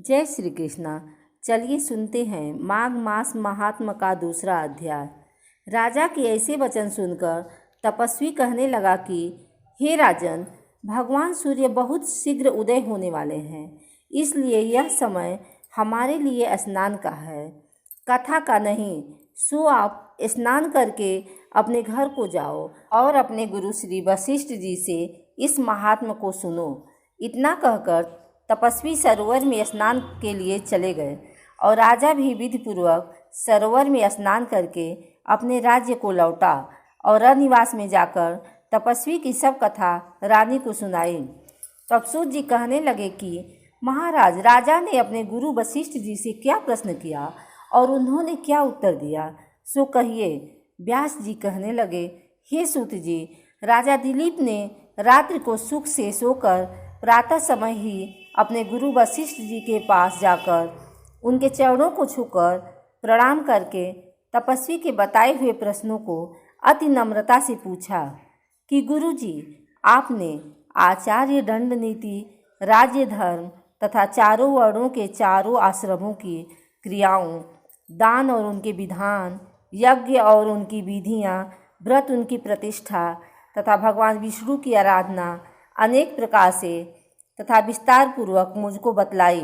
जय श्री कृष्णा। चलिए सुनते हैं माघ मास महात्म का दूसरा अध्याय। राजा के ऐसे वचन सुनकर तपस्वी कहने लगा कि हे राजन, भगवान सूर्य बहुत शीघ्र उदय होने वाले हैं, इसलिए यह समय हमारे लिए स्नान का है, कथा का नहीं। सो आप स्नान करके अपने घर को जाओ और अपने गुरु श्री वशिष्ठ जी से इस महात्म को सुनो। इतना कहकर तपस्वी सरोवर में स्नान के लिए चले गए और राजा भी विधिपूर्वक सरोवर में स्नान करके अपने राज्य को लौटा और रनिवास में जाकर तपस्वी की सब कथा रानी को सुनाई। तब सूत जी कहने लगे कि महाराज, राजा ने अपने गुरु वशिष्ठ जी से क्या प्रश्न किया और उन्होंने क्या उत्तर दिया, सो कहिए। व्यास जी कहने लगे, हे सूत जी, राजा दिलीप ने रात्रि को सुख से सोकर प्रातः समय ही अपने गुरु वशिष्ठ जी के पास जाकर उनके चरणों को छूकर प्रणाम करके तपस्वी के बताए हुए प्रश्नों को अति नम्रता से पूछा कि गुरु जी, आपने आचार्य, दंड नीति, राज्य धर्म तथा चारों वर्णों के चारों आश्रमों की क्रियाओं, दान और उनके विधान, यज्ञ और उनकी विधियाँ, व्रत उनकी प्रतिष्ठा तथा भगवान विष्णु की आराधना अनेक प्रकार से तथा विस्तार पूर्वक मुझको बतलाई।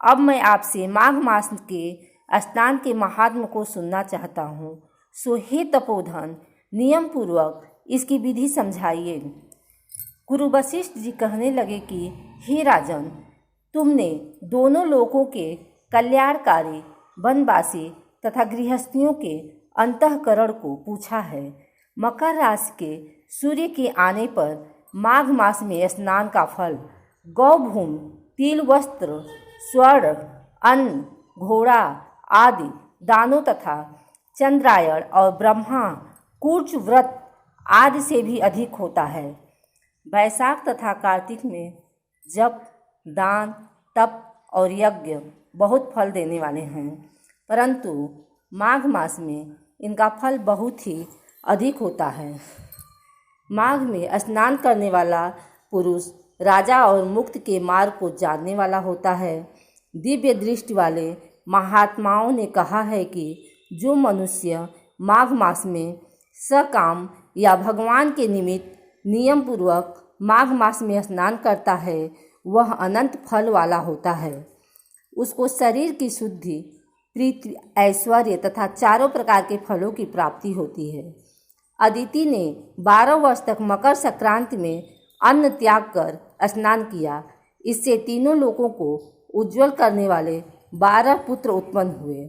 अब मैं आपसे माघ मास के स्नान के महात्म को सुनना चाहता हूँ। सो हे तपोधन, नियम पूर्वक इसकी विधि समझाइए। गुरु वशिष्ठ जी कहने लगे कि हे राजन, तुमने दोनों लोकों के कल्याणकारी, वनवासी तथा गृहस्थियों के अंतःकरण को पूछा है। मकर राशि के सूर्य के आने पर माघ मास में स्नान का फल गौभूमि, तिल, वस्त्र, स्वर्ण, अन्न, घोड़ा आदि दानों तथा चंद्रायण और ब्रह्मा कूर्च व्रत आदि से भी अधिक होता है। वैशाख तथा कार्तिक में जप, दान, तप और यज्ञ बहुत फल देने वाले हैं, परंतु माघ मास में इनका फल बहुत ही अधिक होता है। माघ में स्नान करने वाला पुरुष राजा और मुक्त के मार्ग को जानने वाला होता है। दिव्य दृष्टि वाले महात्माओं ने कहा है कि जो मनुष्य माघ मास में सकाम या भगवान के निमित्त नियम पूर्वक माघ मास में स्नान करता है, वह अनंत फल वाला होता है। उसको शरीर की शुद्धि, प्रीति, ऐश्वर्य तथा चारों प्रकार के फलों की प्राप्ति होती है। अदिति ने 12 वर्ष तक मकर संक्रांति में अन्न त्याग कर स्नान किया। इससे तीनों लोकों को उज्जवल करने वाले 12 पुत्र उत्पन्न हुए।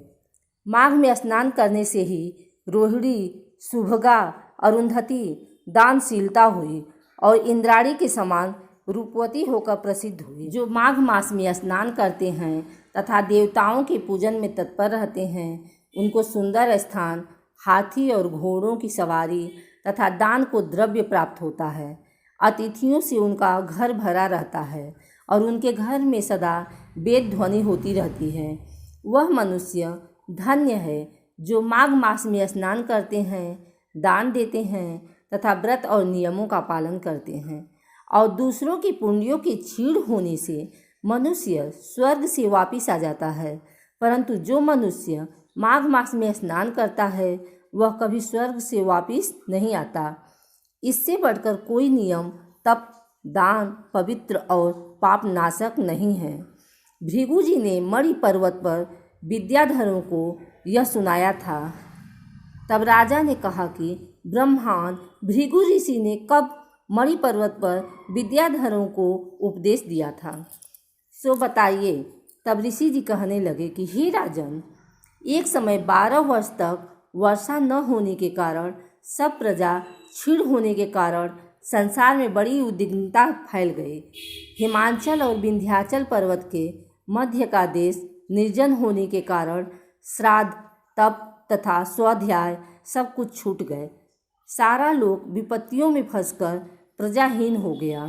माघ में स्नान करने से ही रोहिणी, सुभगा, अरुंधति दानशीलता हुई और इंद्राणी के समान रूपवती होकर प्रसिद्ध हुई। जो माघ मास में स्नान करते हैं तथा देवताओं के पूजन में तत्पर रहते हैं, उनको सुंदर स्थान, हाथी और घोड़ों की सवारी तथा दान को द्रव्य प्राप्त होता है। अतिथियों से उनका घर भरा रहता है और उनके घर में सदा वेद ध्वनि होती रहती है। वह मनुष्य धन्य है जो माघ मास में स्नान करते हैं, दान देते हैं तथा व्रत और नियमों का पालन करते हैं। और दूसरों की पुण्यों की छीड़ होने से मनुष्य स्वर्ग से वापिस आ जाता है, परंतु जो मनुष्य माघ मास में स्नान करता है, वह कभी स्वर्ग से वापिस नहीं आता। इससे बढ़कर कोई नियम, तप, दान पवित्र और पाप नाशक नहीं है। भृगु जी ने मणि पर्वत पर विद्याधरों को यह सुनाया था। तब राजा ने कहा कि ब्रह्मांड भृगु ऋषि ने कब मणि पर्वत पर विद्याधरों को उपदेश दिया था, सो बताइए। तब ऋषि जी कहने लगे कि हे राजन, एक समय 12 वर्ष तक वर्षा न होने के कारण, सब प्रजा क्षीण होने के कारण संसार में बड़ी उद्विग्नता फैल गई। हिमाचल और विंध्याचल पर्वत के मध्य का देश निर्जन होने के कारण श्राद्ध, तप तथा स्वाध्याय सब कुछ छूट गए। सारा लोक विपत्तियों में फंसकर प्रजाहीन हो गया।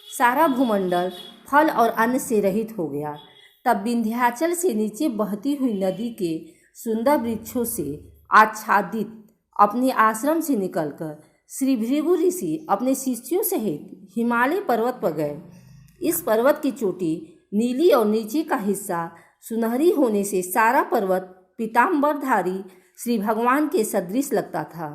सारा भूमंडल फल और अन्न से रहित हो गया। तब विंध्याचल से नीचे बहती हुई नदी के सुंदर वृक्षों से आच्छादित अपने आश्रम से निकलकर श्री भृगु ऋषि अपने शिष्यों सहित हिमालय पर्वत पर गए। इस पर्वत की चोटी नीली और नीचे का हिस्सा सुनहरी होने से सारा पर्वत पीताम्बरधारी श्री भगवान के सदृश लगता था।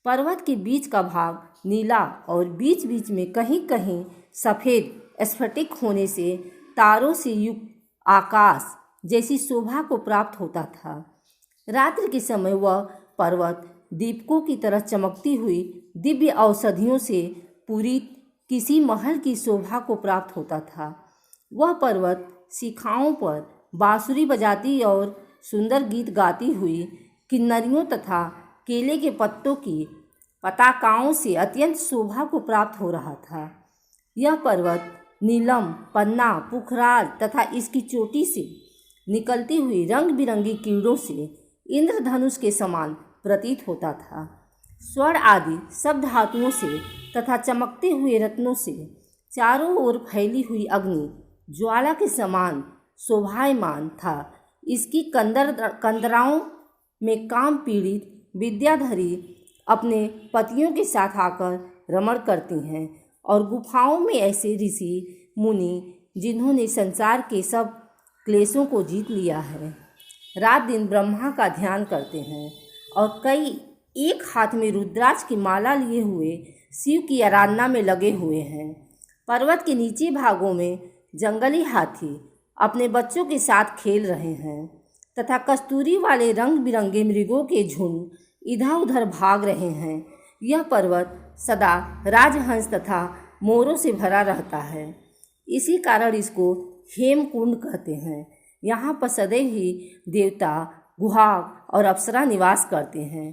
पर्वत के बीच का भाग नीला और बीच बीच में कहीं कहीं सफ़ेद स्फटिक होने से तारों से युक्त आकाश जैसी शोभा को प्राप्त होता था। रात्रि के समय वह पर्वत दीपकों की तरह चमकती हुई दिव्य औषधियों से पूरी किसी महल की शोभा को प्राप्त होता था। वह पर्वत शिखाओं पर बांसुरी बजाती और सुंदर गीत गाती हुई किन्नरियों तथा केले के पत्तों की पताकाओं से अत्यंत शोभा को प्राप्त हो रहा था। यह पर्वत नीलम, पन्ना, पुखराज तथा इसकी चोटी से निकलती हुई रंग बिरंगी कीड़ों से इंद्रधनुष के समान प्रतीत होता था। स्वर्ण आदि सब धातुओं से तथा चमकते हुए रत्नों से चारों ओर फैली हुई अग्नि ज्वाला के समान शोभायमान था। इसकी कंदराओं में काम पीड़ित विद्याधरी अपने पतियों के साथ आकर रमण करती हैं और गुफाओं में ऐसे ऋषि मुनि जिन्होंने संसार के सब क्लेशों को जीत लिया है, रात दिन ब्रह्मा का ध्यान करते हैं और कई एक हाथ में रुद्राक्ष की माला लिए हुए शिव की आराधना में लगे हुए हैं। पर्वत के नीचे भागों में जंगली हाथी अपने बच्चों के साथ खेल रहे हैं तथा कस्तूरी वाले रंग बिरंगे मृगों के झुंड इधर उधर भाग रहे हैं। यह पर्वत सदा राजहंस तथा मोरों से भरा रहता है, इसी कारण इसको हेमकुंड कहते हैं। यहाँ पर सदैव ही देवता, गुहा और अप्सरा निवास करते हैं।